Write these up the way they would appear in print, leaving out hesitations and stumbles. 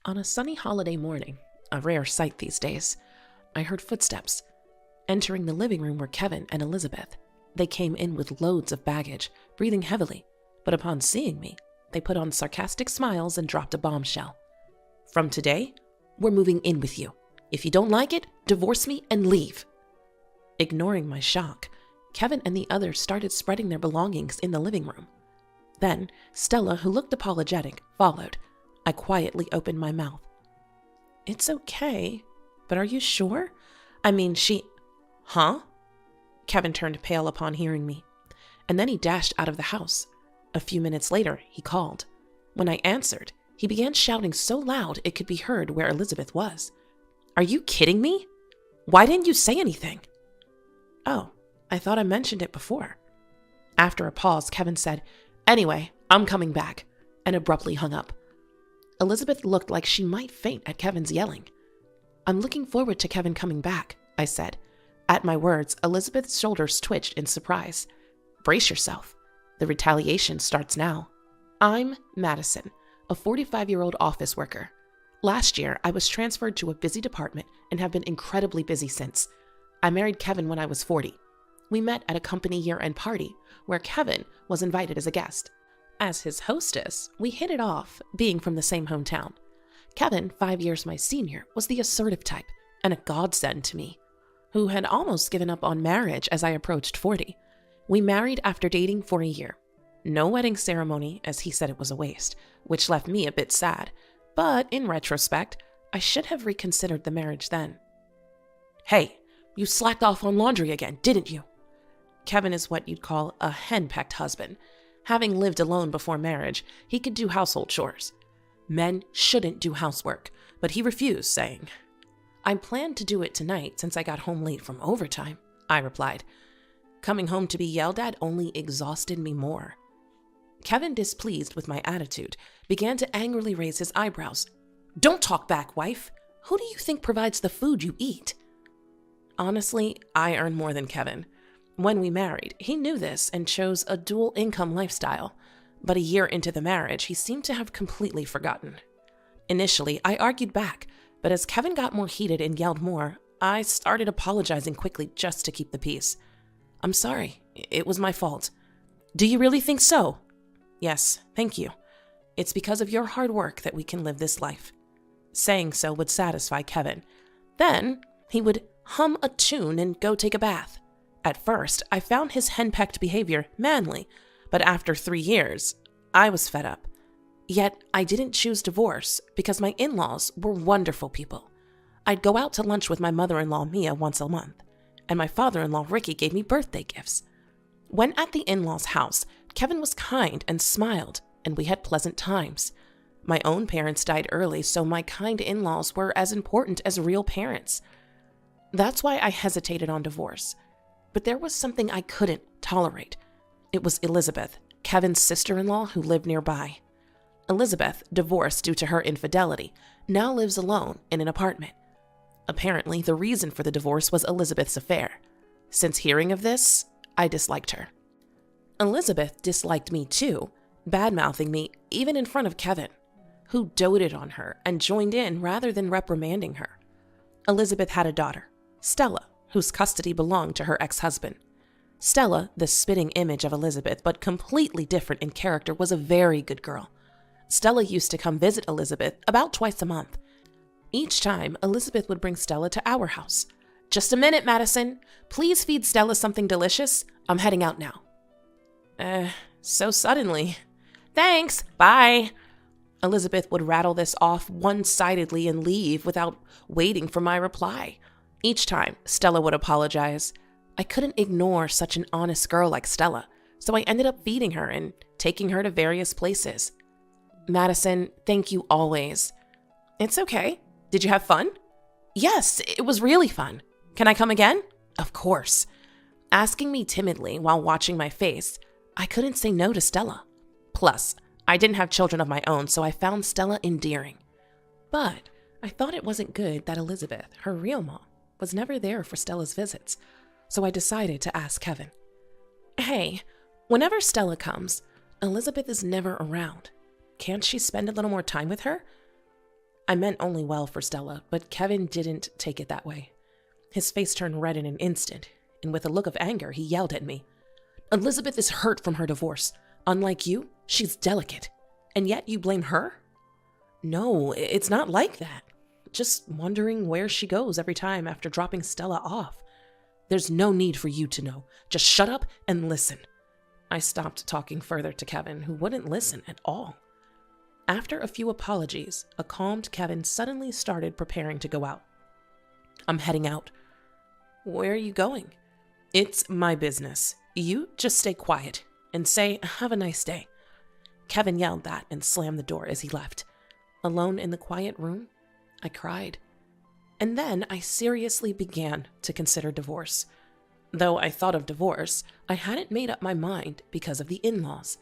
On a sunny holiday morning, a rare sight these days, I heard footsteps. Entering the living room were Kevin and Elizabeth. They came in with loads of baggage, breathing heavily, but upon seeing me, they put on sarcastic smiles and dropped a bombshell. "From today, we're moving in with you. If you don't like it, divorce me and leave." Ignoring my shock, Kevin and the others started spreading their belongings in the living room. Then, Stella, who looked apologetic, followed. I quietly opened my mouth. "It's okay, but are you sure? I mean, Huh?" Kevin turned pale upon hearing me, and then he dashed out of the house. A few minutes later, he called. When I answered, he began shouting so loud it could be heard where Elizabeth was. "Are you kidding me? Why didn't you say anything?" "Oh, I thought I mentioned it before." After a pause, Kevin said, "Anyway, I'm coming back," and abruptly hung up. Elizabeth looked like she might faint at Kevin's yelling. "I'm looking forward to Kevin coming back," I said. At my words, Elizabeth's shoulders twitched in surprise. "Brace yourself. The retaliation starts now. I'm Madison, a 45-year-old office worker. Last year, I was transferred to a busy department and have been incredibly busy since. I married Kevin when I was 40. We met at a company year-end party where Kevin was invited as a guest. As his hostess, we hit it off, being from the same hometown. Kevin, 5 years my senior, was the assertive type and a godsend to me, who had almost given up on marriage as I approached 40. We married after dating for a year. No wedding ceremony, as he said it was a waste, which left me a bit sad. But in retrospect, I should have reconsidered the marriage then. "Hey, you slacked off on laundry again, didn't you?" Kevin is what you'd call a henpecked husband. Having lived alone before marriage, he could do household chores. Men shouldn't do housework, but he refused, saying, "I planned to do it tonight since I got home late from overtime," I replied. Coming home to be yelled at only exhausted me more. Kevin, displeased with my attitude, began to angrily raise his eyebrows. "Don't talk back, wife. Who do you think provides the food you eat?" Honestly, I earn more than Kevin. When we married, he knew this and chose a dual-income lifestyle, but a year into the marriage, he seemed to have completely forgotten. Initially, I argued back, but as Kevin got more heated and yelled more, I started apologizing quickly just to keep the peace. "I'm sorry. It was my fault." "Do you really think so?" "Yes, thank you. It's because of your hard work that we can live this life." Saying so would satisfy Kevin. Then he would hum a tune and go take a bath. At first, I found his henpecked behavior manly, but after 3 years, I was fed up. Yet, I didn't choose divorce because my in-laws were wonderful people. I'd go out to lunch with my mother-in-law, Mia, once a month, and my father-in-law, Ricky, gave me birthday gifts. When at the in-laws' house, Kevin was kind and smiled, and we had pleasant times. My own parents died early, so my kind in-laws were as important as real parents. That's why I hesitated on divorce. But there was something I couldn't tolerate. It was Elizabeth, Kevin's sister-in-law, who lived nearby. Elizabeth, divorced due to her infidelity, now lives alone in an apartment. Apparently, the reason for the divorce was Elizabeth's affair. Since hearing of this, I disliked her. Elizabeth disliked me too, bad-mouthing me even in front of Kevin, who doted on her and joined in rather than reprimanding her. Elizabeth had a daughter, Stella, whose custody belonged to her ex-husband. Stella, the spitting image of Elizabeth, but completely different in character, was a very good girl. Stella used to come visit Elizabeth about twice a month. Each time, Elizabeth would bring Stella to our house. "Just a minute, Madison. Please feed Stella something delicious. I'm heading out now." So suddenly. "Thanks, bye." Elizabeth would rattle this off one-sidedly and leave without waiting for my reply. Each time, Stella would apologize. I couldn't ignore such an honest girl like Stella, so I ended up feeding her and taking her to various places. "Madison, thank you always." "It's okay. Did you have fun?" "Yes, it was really fun. Can I come again?" "Of course." Asking me timidly while watching my face, I couldn't say no to Stella. Plus, I didn't have children of my own, so I found Stella endearing. But I thought it wasn't good that Elizabeth, her real mom, was never there for Stella's visits, so I decided to ask Kevin. "Hey, whenever Stella comes, Elizabeth is never around. Can't she spend a little more time with her?" I meant only well for Stella, but Kevin didn't take it that way. His face turned red in an instant, and with a look of anger, he yelled at me. Elizabeth is hurt from her divorce. Unlike you, she's delicate. And yet you blame her? No, it's not like that. Just wondering where she goes every time after dropping Stella off. There's no need for you to know. Just shut up and listen. I stopped talking further to Kevin, who wouldn't listen at all. After a few apologies, a calmed Kevin suddenly started preparing to go out. I'm heading out. Where are you going? It's my business. You just stay quiet and say, have a nice day. Kevin yelled that and slammed the door as he left. Alone in the quiet room, I cried. And then I seriously began to consider divorce. Though I thought of divorce, I hadn't made up my mind because of the in-laws.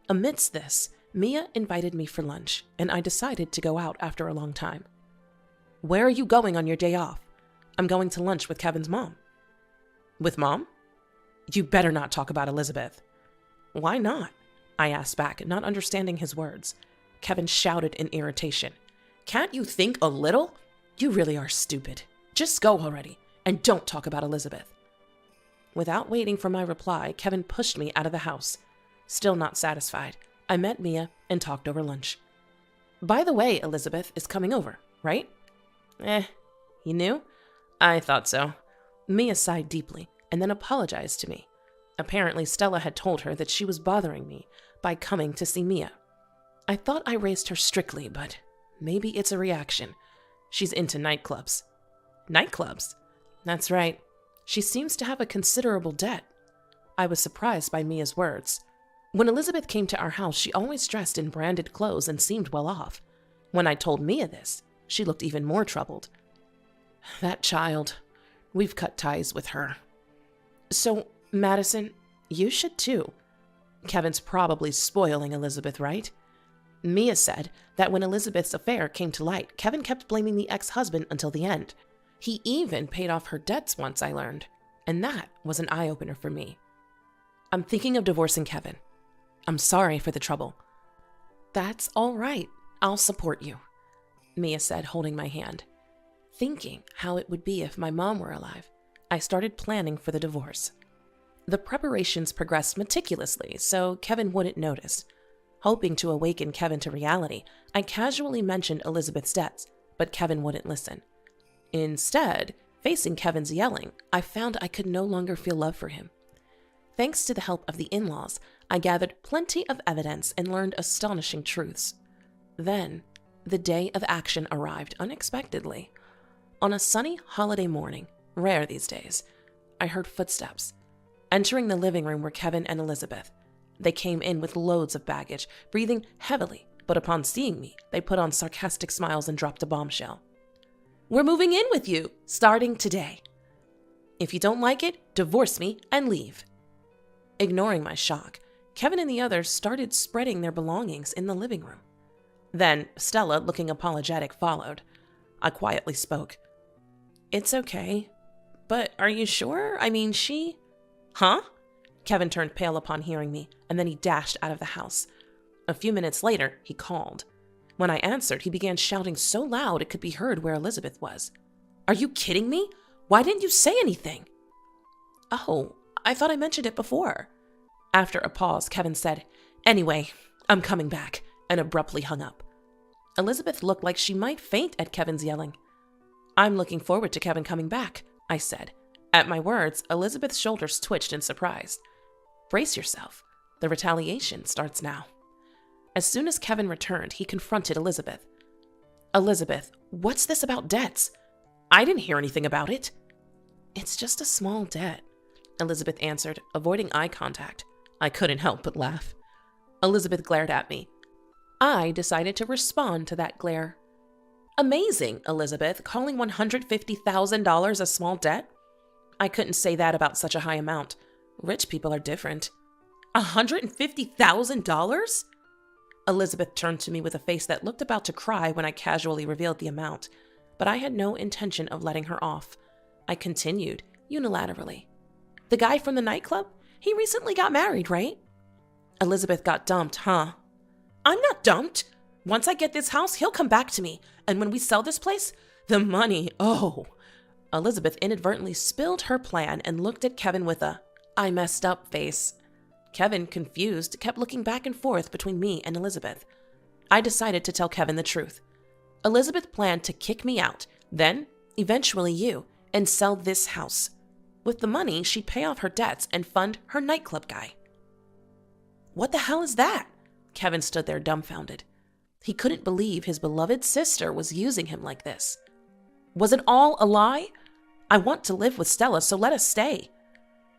Amidst this, Mia invited me for lunch, and I decided to go out after a long time. Where are you going on your day off? I'm going to lunch with Kevin's mom. With Mom? You better not talk about Elizabeth. Why not? I asked back, not understanding his words. Kevin shouted in irritation. Can't you think a little? You really are stupid. Just go already, and don't talk about Elizabeth. Without waiting for my reply, Kevin pushed me out of the house. Still not satisfied, I met Mia and talked over lunch. By the way, Elizabeth is coming over, right? You knew? I thought so. Mia sighed deeply and then apologized to me. Apparently, Stella had told her that she was bothering me by coming to see Mia. I thought I raised her strictly, but maybe it's a reaction. She's into nightclubs. Nightclubs? That's right. She seems to have a considerable debt. I was surprised by Mia's words. When Elizabeth came to our house, she always dressed in branded clothes and seemed well off. When I told Mia this, she looked even more troubled. That child. We've cut ties with her. So, Madison, you should too. Kevin's probably spoiling Elizabeth, right? Mia said that when Elizabeth's affair came to light, Kevin kept blaming the ex-husband until the end. He even paid off her debts once, I learned. And that was an eye-opener for me. I'm thinking of divorcing Kevin. I'm sorry for the trouble. That's all right. I'll support you, Mia said, holding my hand. Thinking how it would be if my mom were alive, I started planning for the divorce. The preparations progressed meticulously, so Kevin wouldn't notice. Hoping to awaken Kevin to reality, I casually mentioned Elizabeth's debts, but Kevin wouldn't listen. Instead, facing Kevin's yelling, I found I could no longer feel love for him. Thanks to the help of the in-laws, I gathered plenty of evidence and learned astonishing truths. Then, the day of action arrived unexpectedly. On a sunny holiday morning, rare these days, I heard footsteps. Entering the living room were Kevin and Elizabeth. They came in with loads of baggage, breathing heavily, but upon seeing me, they put on sarcastic smiles and dropped a bombshell. We're moving in with you, starting today. If you don't like it, divorce me and leave. Ignoring my shock, Kevin and the others started spreading their belongings in the living room. Then, Stella, looking apologetic, followed. I quietly spoke. It's okay, but are you sure? I mean, she... Huh? Kevin turned pale upon hearing me, and then he dashed out of the house. A few minutes later, he called. When I answered, he began shouting so loud it could be heard where Elizabeth was. Are you kidding me? Why didn't you say anything? Oh, I thought I mentioned it before. After a pause, Kevin said, Anyway, I'm coming back, and abruptly hung up. Elizabeth looked like she might faint at Kevin's yelling. I'm looking forward to Kevin coming back, I said. At my words, Elizabeth's shoulders twitched in surprise. Brace yourself. The retaliation starts now. As soon as Kevin returned, he confronted Elizabeth. Elizabeth, what's this about debts? I didn't hear anything about it. It's just a small debt, Elizabeth answered, avoiding eye contact. I couldn't help but laugh. Elizabeth glared at me. I decided to respond to that glare. Amazing, Elizabeth, calling $150,000 a small debt? I couldn't say that about such a high amount. Rich people are different. $150,000? Elizabeth turned to me with a face that looked about to cry when I casually revealed the amount, but I had no intention of letting her off. I continued, unilaterally. The guy from the nightclub? He recently got married, right? Elizabeth got dumped, huh? I'm not dumped. Once I get this house, he'll come back to me. And when we sell this place, the money, oh. Elizabeth inadvertently spilled her plan and looked at Kevin with a, I messed up face. Kevin, confused, kept looking back and forth between me and Elizabeth. I decided to tell Kevin the truth. Elizabeth planned to kick me out, then, eventually you, and sell this house. With the money, she'd pay off her debts and fund her nightclub guy. What the hell is that? Kevin stood there dumbfounded. He couldn't believe his beloved sister was using him like this. Was it all a lie? I want to live with Stella, so let us stay.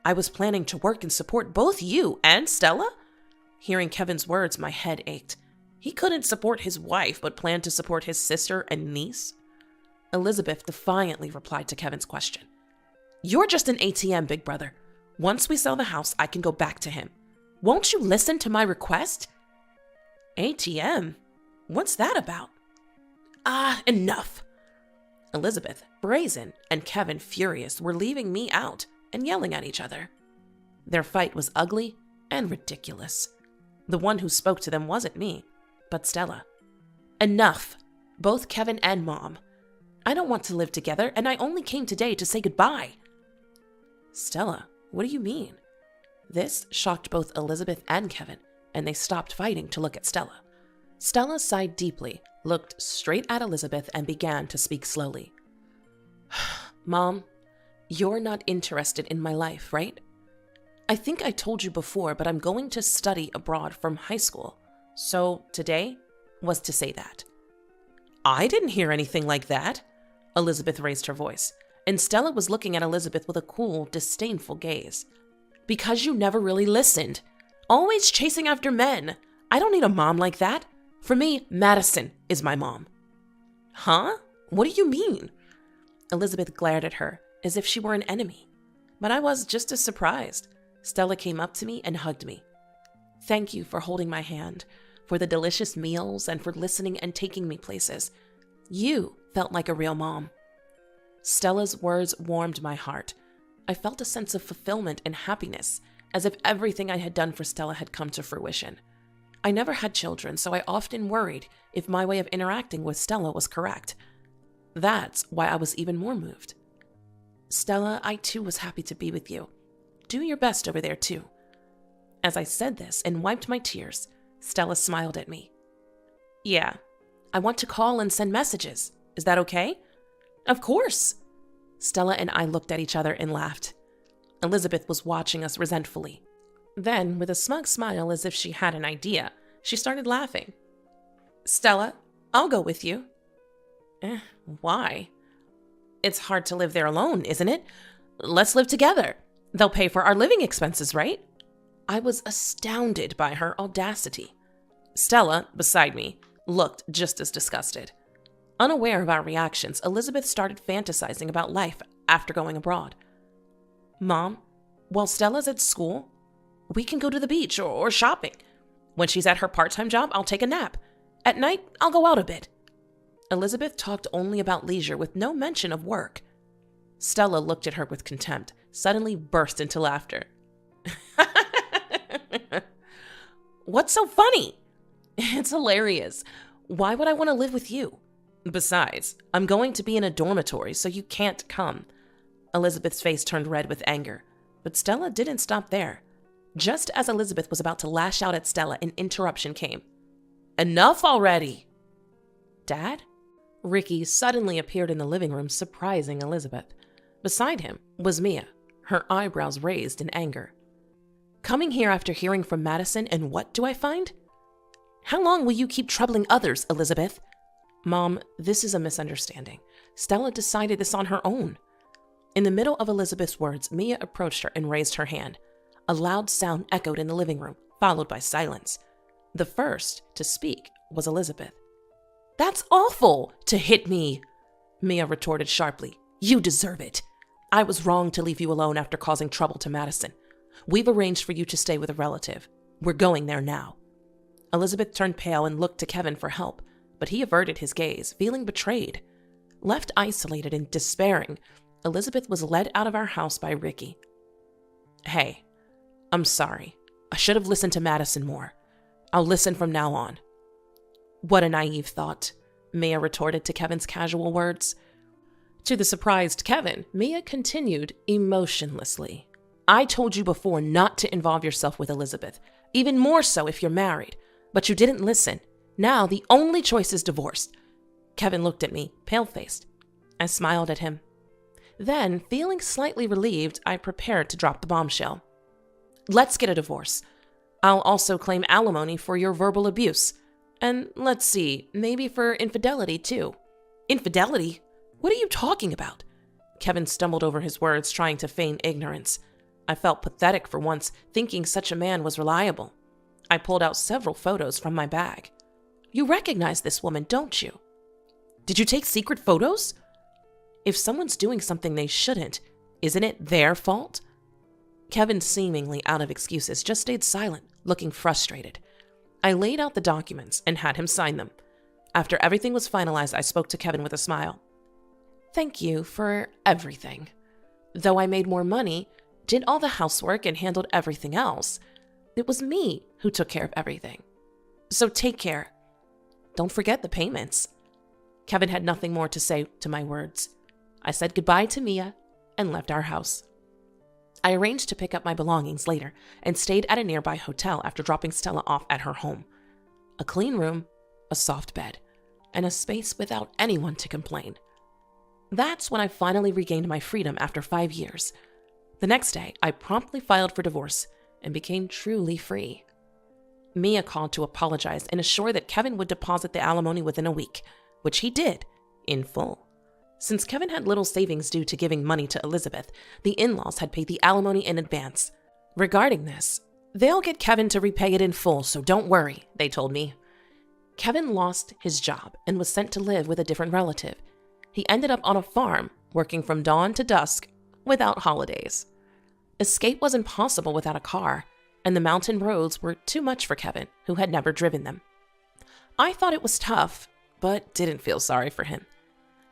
I was planning to work and support both you and Stella? Hearing Kevin's words, my head ached. He couldn't support his wife, but planned to support his sister and niece? Elizabeth defiantly replied to Kevin's question. You're just an ATM, big brother. Once we sell the house, I can go back to him. Won't you listen to my request? ATM? What's that about? Enough. Elizabeth, brazen, and Kevin, furious, were leaving me out and yelling at each other. Their fight was ugly and ridiculous. The one who spoke to them wasn't me, but Stella. Enough, both Kevin and Mom. I don't want to live together, and I only came today to say goodbye. Stella, what do you mean? This shocked both Elizabeth and Kevin, and they stopped fighting to look at Stella. Stella sighed deeply, looked straight at Elizabeth, and began to speak slowly. Mom, you're not interested in my life, right? I think I told you before, but I'm going to study abroad from high school. So today was to say that. I didn't hear anything like that. Elizabeth raised her voice, and Stella was looking at Elizabeth with a cool, disdainful gaze. Because you never really listened. Always chasing after men. I don't need a mom like that. For me, Madison is my mom. Huh? What do you mean? Elizabeth glared at her as if she were an enemy. But I was just as surprised. Stella came up to me and hugged me. Thank you for holding my hand, for the delicious meals, and for listening and taking me places. You felt like a real mom. Stella's words warmed my heart. I felt a sense of fulfillment and happiness, as if everything I had done for Stella had come to fruition. I never had children, so I often worried if my way of interacting with Stella was correct. That's why I was even more moved. Stella, I too was happy to be with you. Do your best over there too. As I said this and wiped my tears, Stella smiled at me. Yeah, I want to call and send messages. Is that okay? Of course. Stella and I looked at each other and laughed. Elizabeth was watching us resentfully. Then, with a smug smile as if she had an idea, she started laughing. Stella, I'll go with you. Why? It's hard to live there alone, isn't it? Let's live together. They'll pay for our living expenses, right? I was astounded by her audacity. Stella, beside me, looked just as disgusted. Unaware of our reactions, Elizabeth started fantasizing about life after going abroad. Mom, while Stella's at school, we can go to the beach or shopping. When she's at her part-time job, I'll take a nap. At night, I'll go out a bit. Elizabeth talked only about leisure with no mention of work. Stella looked at her with contempt, suddenly burst into laughter. What's so funny? It's hilarious. Why would I want to live with you? Besides, I'm going to be in a dormitory, so you can't come. Elizabeth's face turned red with anger, but Stella didn't stop there. Just as Elizabeth was about to lash out at Stella, an interruption came. Enough already! Dad? Ricky suddenly appeared in the living room, surprising Elizabeth. Beside him was Mia, her eyebrows raised in anger. Coming here after hearing from Madison, and what do I find? How long will you keep troubling others, Elizabeth? Mom, this is a misunderstanding. Stella decided this on her own. In the middle of Elizabeth's words, Mia approached her and raised her hand. A loud sound echoed in the living room, followed by silence. The first to speak was Elizabeth. That's awful, to hit me, Mia retorted sharply. You deserve it. I was wrong to leave you alone after causing trouble to Madison. We've arranged for you to stay with a relative. We're going there now. Elizabeth turned pale and looked to Kevin for help, but he averted his gaze, feeling betrayed. Left isolated and despairing, Elizabeth was led out of our house by Ricky. Hey, I'm sorry. I should have listened to Madison more. I'll listen from now on. What a naive thought, Mia retorted to Kevin's casual words. To the surprised Kevin, Mia continued emotionlessly. I told you before not to involve yourself with Elizabeth, even more so if you're married, but you didn't listen. Now the only choice is divorce. Kevin looked at me, pale-faced. I smiled at him. Then, feeling slightly relieved, I prepared to drop the bombshell. Let's get a divorce. I'll also claim alimony for your verbal abuse. And let's see, maybe for infidelity too. Infidelity? What are you talking about? Kevin stumbled over his words, trying to feign ignorance. I felt pathetic for once, thinking such a man was reliable. I pulled out several photos from my bag. You recognize this woman, don't you? Did you take secret photos? If someone's doing something they shouldn't, isn't it their fault? Kevin, seemingly out of excuses, just stayed silent, looking frustrated. I laid out the documents and had him sign them. After everything was finalized, I spoke to Kevin with a smile. Thank you for everything. Though I made more money, did all the housework, and handled everything else, it was me who took care of everything. So take care. Don't forget the payments. Kevin had nothing more to say to my words. I said goodbye to Mia and left our house. I arranged to pick up my belongings later and stayed at a nearby hotel after dropping Stella off at her home. A clean room, a soft bed, and a space without anyone to complain. That's when I finally regained my freedom after 5 years. The next day, I promptly filed for divorce and became truly free. Mia called to apologize and assure that Kevin would deposit the alimony within a week, which he did, in full. Since Kevin had little savings due to giving money to Elizabeth, the in-laws had paid the alimony in advance. Regarding this, they'll get Kevin to repay it in full, so don't worry, they told me. Kevin lost his job and was sent to live with a different relative. He ended up on a farm, working from dawn to dusk, without holidays. Escape was impossible without a car, and the mountain roads were too much for Kevin, who had never driven them. I thought it was tough, but didn't feel sorry for him.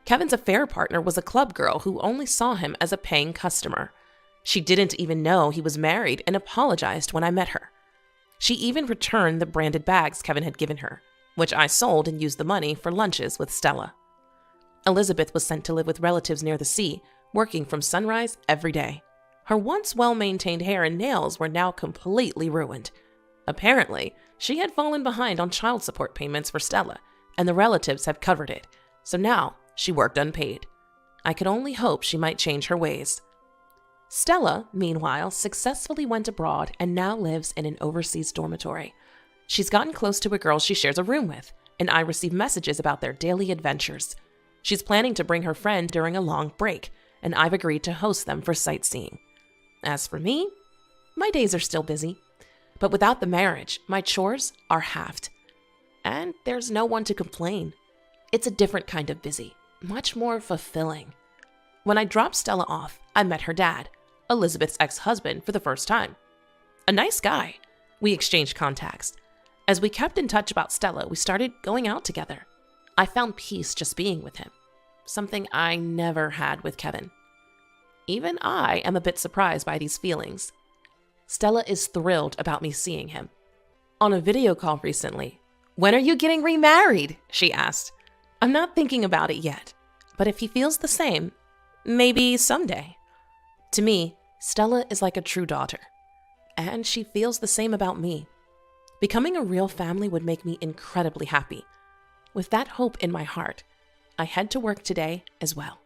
Kevin's affair partner was a club girl who only saw him as a paying customer. She didn't even know he was married and apologized when I met her. She even returned the branded bags Kevin had given her, which I sold and used the money for lunches with Stella. Elizabeth was sent to live with relatives near the sea, working from sunrise every day. Her once well-maintained hair and nails were now completely ruined. Apparently, she had fallen behind on child support payments for Stella, and the relatives have covered it, so now she worked unpaid. I could only hope she might change her ways. Stella, meanwhile, successfully went abroad and now lives in an overseas dormitory. She's gotten close to a girl she shares a room with, and I receive messages about their daily adventures. She's planning to bring her friend during a long break, and I've agreed to host them for sightseeing. As for me, my days are still busy. But without the marriage, my chores are halved. And there's no one to complain. It's a different kind of busy, much more fulfilling. When I dropped Stella off, I met her dad, Elizabeth's ex-husband, for the first time. A nice guy. We exchanged contacts. As we kept in touch about Stella, we started going out together. I found peace just being with him, something I never had with Kevin. Even I am a bit surprised by these feelings. Stella is thrilled about me seeing him. On a video call recently, "When are you getting remarried?" she asked. I'm not thinking about it yet, but if he feels the same, maybe someday. To me, Stella is like a true daughter, and she feels the same about me. Becoming a real family would make me incredibly happy. With that hope in my heart, I head to work today as well.